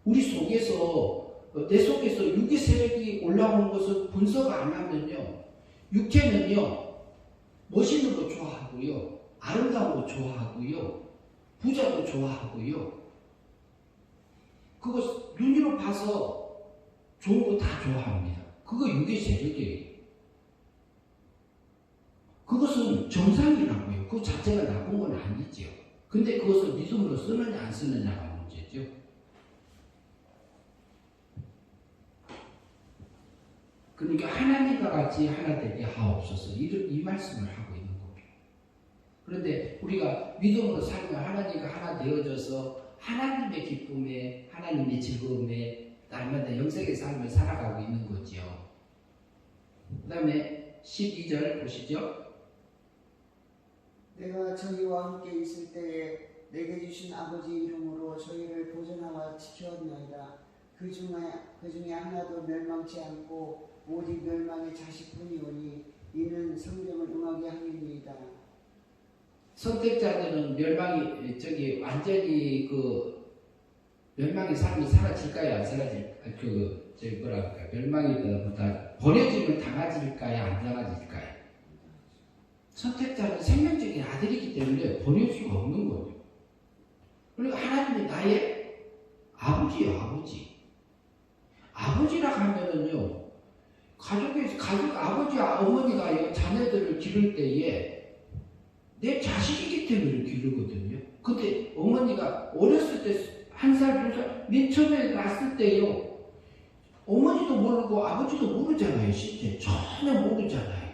우리 속에서 내 속에서 육의 세력이 올라오는 것을 분석 안 하면요, 육체는요 멋있는 거 좋아하고요, 아름다운 거 좋아하고요, 부자도 좋아하고요, 그거 눈으로 봐서 좋은 거 다 좋아합니다. 그거 육의 세력이에요. 그것은 정상이라고요. 그 자체가 나쁜 건 아니죠. 근데 그것을 믿음으로 쓰느냐 안 쓰느냐가 문제죠. 그러니까 하나님과 같이 하나 되게 하옵소서 이 말씀을 하고 있는 겁니다. 그런데 우리가 믿음으로 살면 하나님과 하나 되어져서 하나님의 기쁨에 하나님의 즐거움에 날마다 영생의 삶을 살아가고 있는 거죠. 그 다음에 12절 보시죠. 내가 저희와 함께 있을 때에 내게 주신 아버지 이름으로 저희를 보존하와 지켰나이다. 그 중에 하나도 멸망치 않고 오직 멸망의 자식뿐이오니 이는 성경을 응하게 함입니다. 선택자들은 완전히 멸망의 삶이 사라질까요? 안 사라질까요? 멸망이보다 버려짐을 당하질까요? 안 당하질까요? 선택자는 생명적인 아들이기 때문에 버릴 수가 없는 거죠. 그러니까 하나님이 나의 아버지예요, 아버지. 아버지라 하면은요, 가족 아버지와 어머니가 자녀들을 기를 때에 내 자식이기 때문에 기르거든요. 근데 어머니가 어렸을 때 1살, 2살, 맨 처음에 낳았을 때요, 어머니도 모르고 아버지도 모르잖아요, 실제. 전혀 모르잖아요.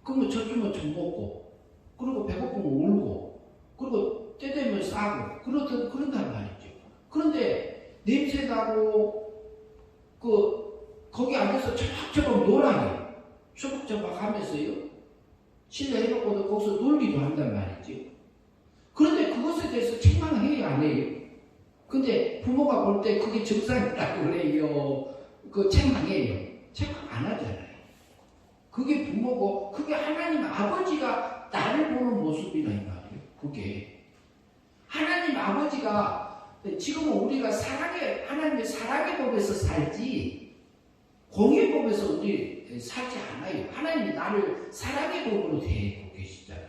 그러면 젖주면 젖 먹고, 그리고 배고프면 울고, 그리고 때 되면 싸고, 그런단 말이죠. 그런데 냄새 나고, 거기 앉아서 처박처박 놀아요. 처박처박 하면서요. 실내 해놓고도 거기서 놀기도 한단 말이죠. 그런데 그것에 대해서 책망해요, 안 해요? 근데 부모가 볼 때 그게 정상이라고 그래요. 책망해요. 책망 안 하잖아요. 그게 부모고, 그게 하나님 아버지가 나를 보는 모습이라 이 말이에요. 그게. 하나님 아버지가, 지금은 우리가 하나님의 사랑의 법에서 살지, 공의 법에서 우리 살지 않아요. 하나님이 나를 사랑의 법으로 대하고 계시잖아요.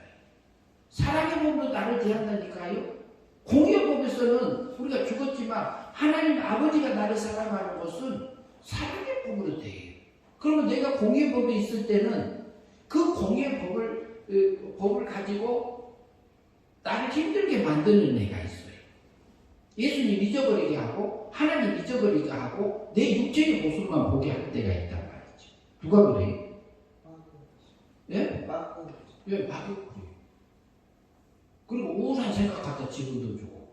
사랑의 법으로 나를 대한다니까요. 공의 법에서는 우리가 죽었지만 하나님 아버지가 나를 사랑하는 것은 사랑의 법으로 대해요. 그러면 내가 공의 법에 있을 때는 그 공의 법을 가지고 나를 힘들게 만드는 애가 있어요. 예수님 잊어버리게 하고 하나님 잊어버리게 하고 내 육체의 모습만 보게 할 때가 있단 말이죠. 누가 그래요? 예? 예, 마귀 그래요. 그리고 우울한 생각 갖다 집어넣어주고,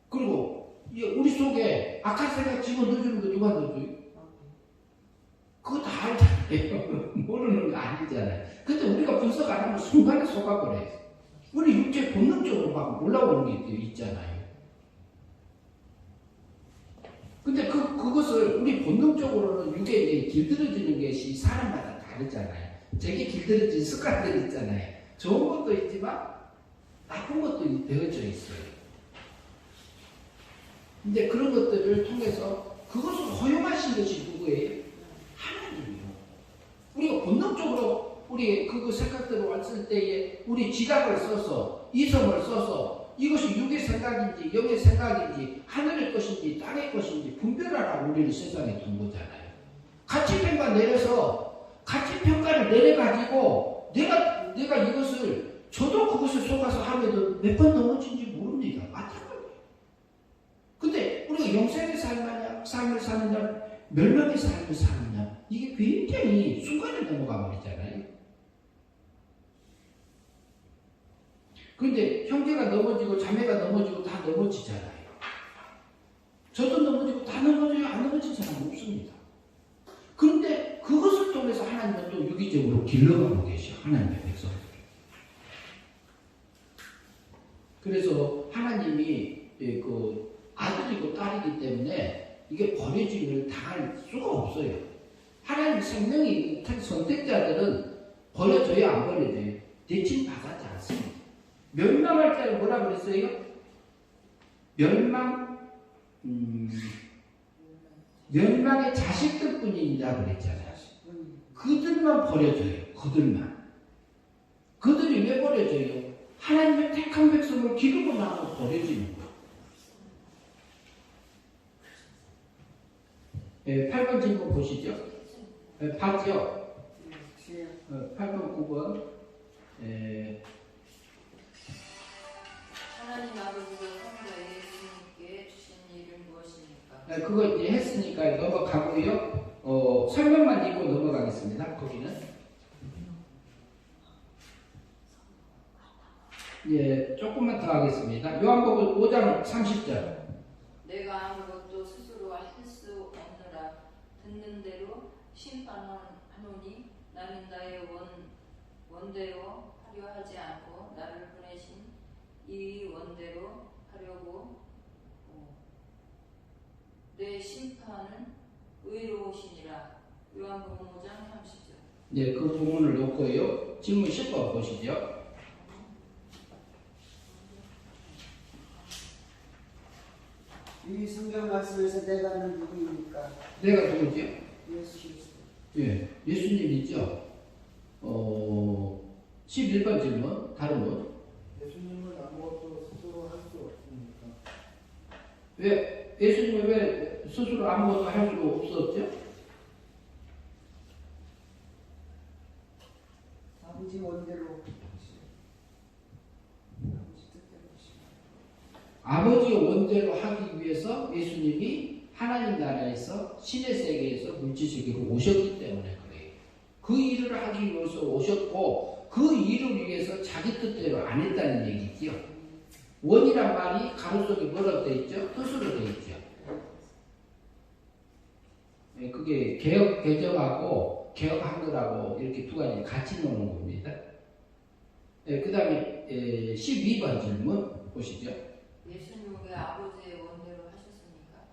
그리고 우리 속에 악한 생각 집어넣어주는 거 누가 넣어줘요? 그거 다 알잖아요. 모르는 거 아니잖아요. 근데 우리가 분석 안 하면 순간에 속아버려요. 우리 육체 본능적으로 막 올라오는 게 있잖아요. 근데 그것을 우리 본능적으로는 육에 이제 길들여지는 것이 사람마다 다르잖아요. 제게 길들여진 습관들이 있잖아요. 좋은 것도 있지만 나쁜 것도 되어져 있어요. 근데 그런 것들을 통해서 그것을 허용하신 것이 누구예요? 하나님이요. 우리가 본능적으로 우리 그 생각대로 왔을 때에 우리 지각을 써서 이성을 써서 이것이 육의 생각인지 영의 생각인지 하늘의 것인지 땅의 것인지 분별하라고 우리를 세상에 둔 거잖아요. 가치평가 내려서 가치평가를 내려가지고 내가 이것을 저도 그것을 속아서 하면은 몇 번 넘어진지 모릅니다. 마찬가지예요. 근데 우리가 영생의 삶을 사느냐 멸망의 삶을 사느냐 이게 굉장히 순간에 넘어가 버리잖아요. 그런데 형제가 넘어지고 자매가 넘어지고 다 넘어지잖아요. 저도 넘어지고 다 넘어져요. 안 넘어진 사람 없습니다. 그런데 그것을 통해서 하나님은 또 유기적으로 길러가고 계셔. 하나님의 백성들. 그래서 하나님이 그 아들이고 딸이기 때문에 이게 버려짐을 당할 수가 없어요. 하나님 생명이 선택자들은 버려져야 안 버려져요. 대신 받아지 않습니다. 멸망할 때는 뭐라 그랬어요? 멸망의 자식들 뿐이다 그랬잖아요. 그들만 버려져요. 그들이 왜 버려져요? 하나님의 택한 백성을 기르고 나서 버려지는 거예요. 네, 8번 질문 보시죠. 네, 봤죠? 8번, 9번. 네. 하나님 아버지가 성자 예수님께 주신 일은 무엇입니까? 네, 그거 이제 했으니까 넘어가고요. 설명만 읽고 넘어가겠습니다. 거기는. 예, 조금만 더 하겠습니다. 요한복음 5장 30절. 내가 아무것도 스스로 할 수 없느라 듣는 대로 심판하노니 나는 나의 원대로 하려 하지 않고 나를 보내신 이 원대로 하려고 내 심판은 의로우시니라. 요한복음 5장 30절. 예, 그 부분을 놓고요. 질문 10번 보시죠. 이 성경 말씀에서 내가는 누구입니까? 내가 누구죠? 예수 그리스도. 예, 예수님이죠. 11번 질문, 다른 분. 예수님은 왜 예수님이 왜 스스로 아무것도 할 수가 없었죠? 아버지 원대로 아버지 뜻대로 아버지 원대로 하기 위해서 예수님이 하나님 나라에서 신의 세계에서 물질 세계로 오셨기 때문에 그래요. 그 일을 하기 위해서 오셨고 그 일을 위해서 자기 뜻대로 안 했다는 얘기지요. 원이란 말이 가로 속에 뭐라고 되어 있죠? 뜻으로 되어 있죠. 네, 그게 개혁 개정하고 개혁한 거라고 이렇게 두 가지 같이 놓는 겁니다. 네, 그 다음에 12번 질문 보시죠. 예수님 왜 아버지의 원대로 하셨습니까?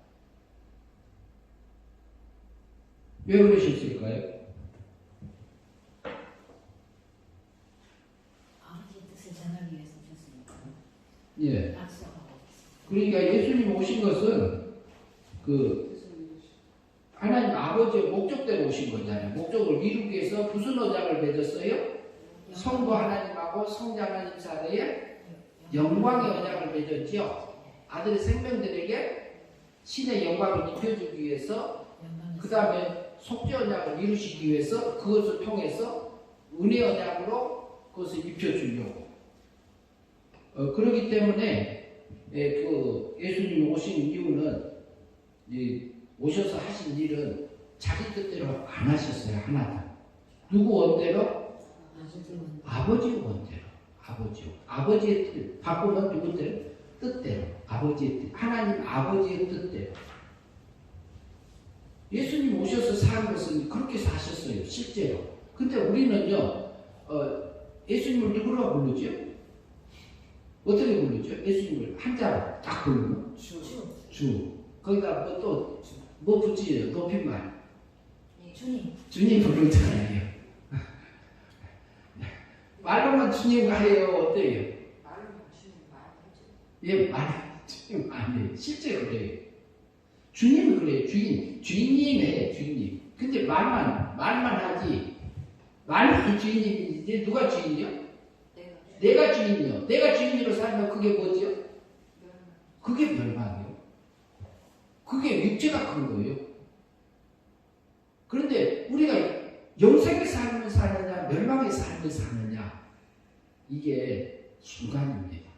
왜 그러셨을까요? 아버지의 뜻을 전하기 위해서 오셨으니까. 예. 약속하고 그러니까 예수님 오신 것은 그 하나님 아버지의 목적대로 오신 거잖아요. 목적을 이루기 위해서 무슨 언약을 맺었어요? 성부 하나님하고 성자 하나님 사이에 영광의 언약을 맺었죠. 아들의 생명들에게 신의 영광을 입혀주기 위해서 그 다음에 속죄 언약을 이루시기 위해서 그것을 통해서 은혜 언약으로 그것을 입혀주려고 그렇기 때문에 그 예수님이 오신 이유는 오셔서 하신 일은 자기 뜻대로 안 하셨어요. 하나도. 누구 원대로? 아버지 원대로. 아버지의 뜻. 바꾸면 누구 뜻대로. 아버지의 뜻. 하나님 아버지의 뜻대로. 예수님 오셔서 사는 것은 그렇게 사셨어요. 실제로. 근데 우리는요. 예수님을 누구라고 부르죠? 어떻게 부르죠? 예수님을 한자로 딱 부르면 주. 거기다 뭐 붙이요? 높임말. 주님 부르잖아요. 말로만 주님 가요. 어때요? 말로만 주님 많이 하죠. 예, 주님 안 해요. 실제 그래요. 주님은 그래요. 주인님이에요. 주인님. 근데 말만 하지. 말만 주인님이지. 누가 주인이요? 내가 주인이요. 내가 주인으로 살면 그게 뭐죠? 그게 멸망이요. 그게 육체가 큰 거예요. 그런데 우리가 영생의 삶을 사느냐, 멸망의 삶을 사느냐, 이게 순간입니다.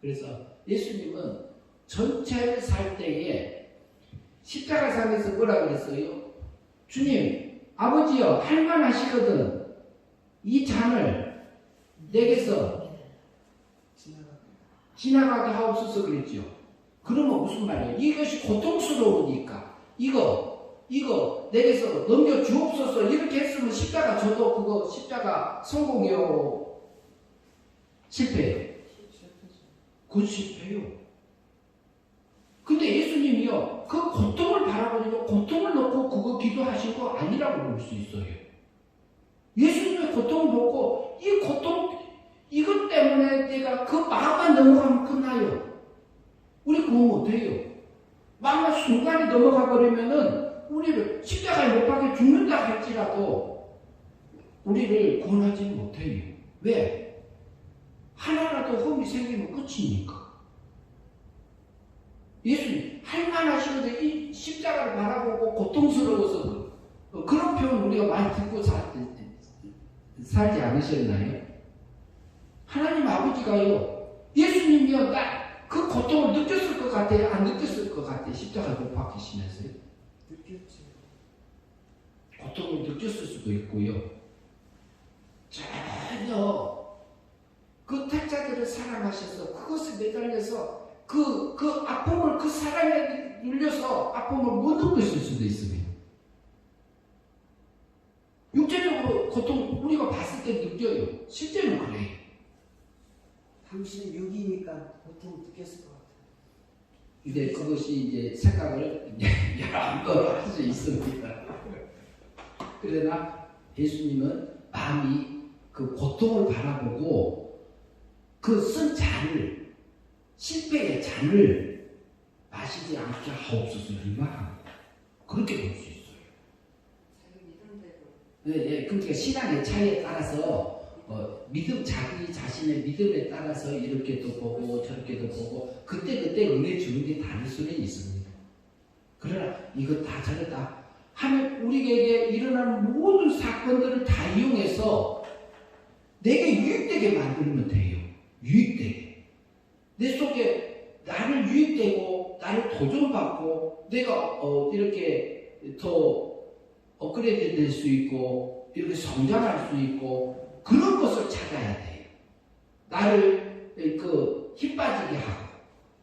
그래서 예수님은 전체를 살 때에 십자가상에서 뭐라 그랬어요? 주님, 아버지여, 할만하시거든. 이 잔을 내게서 지나가게 하옵소서 그랬죠. 그러면 무슨 말이에요? 이것이 고통스러우니까 이거 내게서 넘겨 주옵소서 이렇게 했으면 십자가 저도 그거 십자가 성공이요 실패해요. 그건 실패요. 근데 예수님이요 그 고통을 바라보니까 고통을 놓고 그거 기도하신 거 아니라고 볼 수 있어요. 예수님의 고통을 놓고 이 고통 이것 때문에 내가 그 마음만 넘어가면 끝나요. 우리 그거 못해요. 마음만 순간에 넘어가 버리면은 우리를 십자가에 못 박혀 죽는다 할지라도 우리를 구원하지는 못해요. 왜? 하나라도 흠이 생기면 끝이니까. 예수님 할만하시거든. 이 십자가를 바라보고 고통스러워서 그런 표현 우리가 많이 듣고 살지 않으셨나요? 하나님 아버지가요 예수님이요 나 그 고통을 느꼈을 것 같아요? 안 느꼈을 것 같아요? 십자가에 못 박히시면서요? 느꼈죠. 고통을 느꼈을 수도 있고요. 전혀 그 택자들을 사랑하셔서 그것을 매달려서 그 아픔을 그 사랑에 눌려서 아픔을 못 느꼈을 수도 있습니다. 육체적으로 고통 우리가 봤을 때 느껴요. 실제는 그래요. 당신은 육이니까 고통 느꼈을 것 같아요. 근데 그것이 이제 생각을 여러 번 할 수 있습니다. 그러나 예수님은 마음이 그 고통을 바라보고 그 쓴 잔을 실패의 잔을 마시지 않게 하옵소서 얼마나 그렇게 볼 수 있어요. 자기 믿음대로. 네, 그러니까 신앙의 차이에 따라서 믿음, 자기 자신의 믿음에 따라서 이렇게도 보고 저렇게도 보고 그때 은혜 주는 게 다를 수는 있습니다. 그러나 이거 다 저러다 하면 우리에게 일어나는 모든 사건들을 다 이용해서 내게 유익되게 만들면 돼요. 유익되게. 내 속에 나를 유익되고 나를 도전받고 내가 이렇게 더 업그레이드 될 수 있고 이렇게 성장할 수 있고 그런 것을 찾아야 돼요. 나를 힘 빠지게 하고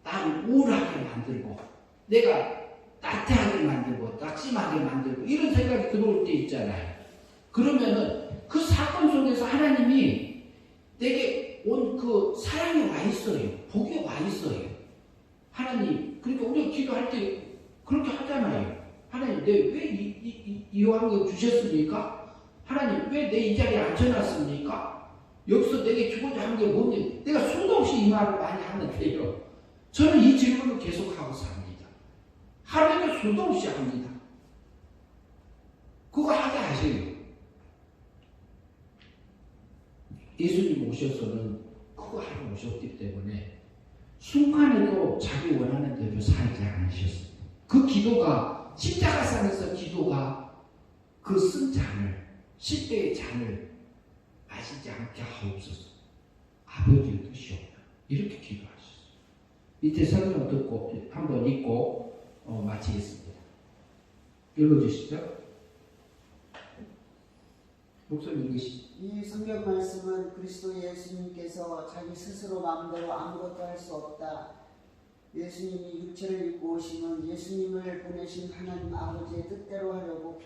나를 우울하게 만들고 내가 나태하게 만들고 낙심하게 만들고 이런 생각이 들어올 때 있잖아요. 그러면은 그 사건 속에서 하나님이 내게 온 그 사랑이 와 있어요. 복이 와 있어요. 하나님, 그러니까 우리가 기도할 때 그렇게 하잖아요. 하나님, 왜 이 환경 주셨습니까? 하나님, 왜 내 이 자리에 앉혀놨습니까? 여기서 내게 주고자 하는 게 뭔지 내가 수도 없이 이 말을 많이 하는데요. 저는 이 질문을 계속하고 삽니다. 하루에도 수도 없이 합니다. 그거 하게 하세요. 예수님 오셔서는 그거 하러 오셨기 때문에 순간에도 자기 원하는 대로 살지 않으셨습니다. 그 기도가 십자가상에서 기도가 그 쓴 잔을 10배의 잔을 마시지 않게 하옵소서. 아버지의 뜻이 없다. 이렇게 기도하셨어요. 밑에 설명 듣고 한번 읽고 마치겠습니다. 읽어주시죠. 목소리 읽으시죠. 이 성경 말씀은 그리스도 예수님께서 자기 스스로 마음대로 아무것도 할 수 없다. 예수님이 육체를 입고 오심은 예수님을 보내신 하나님 아버지의 뜻대로 하려고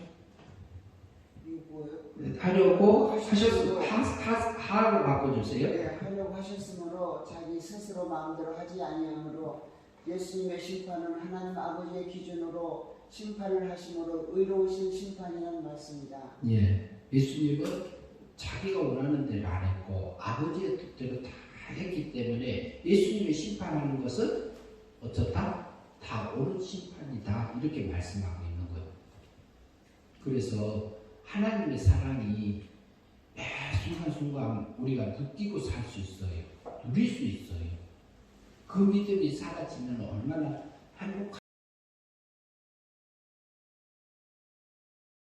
하려고 하셨으므로 하로 바꿔주세요. 네, 하려고 하셨으므로 자기 스스로 마음대로 하지 아니하므로 예수님의 심판은 하나님 아버지의 기준으로 심판을 하심으로 의로우신 심판이라는 말씀이다. 예, 예수님은 자기가 원하는 대로 안 했고 아버지의 뜻대로 다 했기 때문에 예수님이 심판하는 것은 어쩌다 다 옳은 심판이다 이렇게 말씀하고 있는 거예요. 그래서 하나님의 사랑이 매 순간순간 우리가 느끼고 살 수 있어요. 누릴 수 있어요. 그 믿음이 사라지면 얼마나 행복한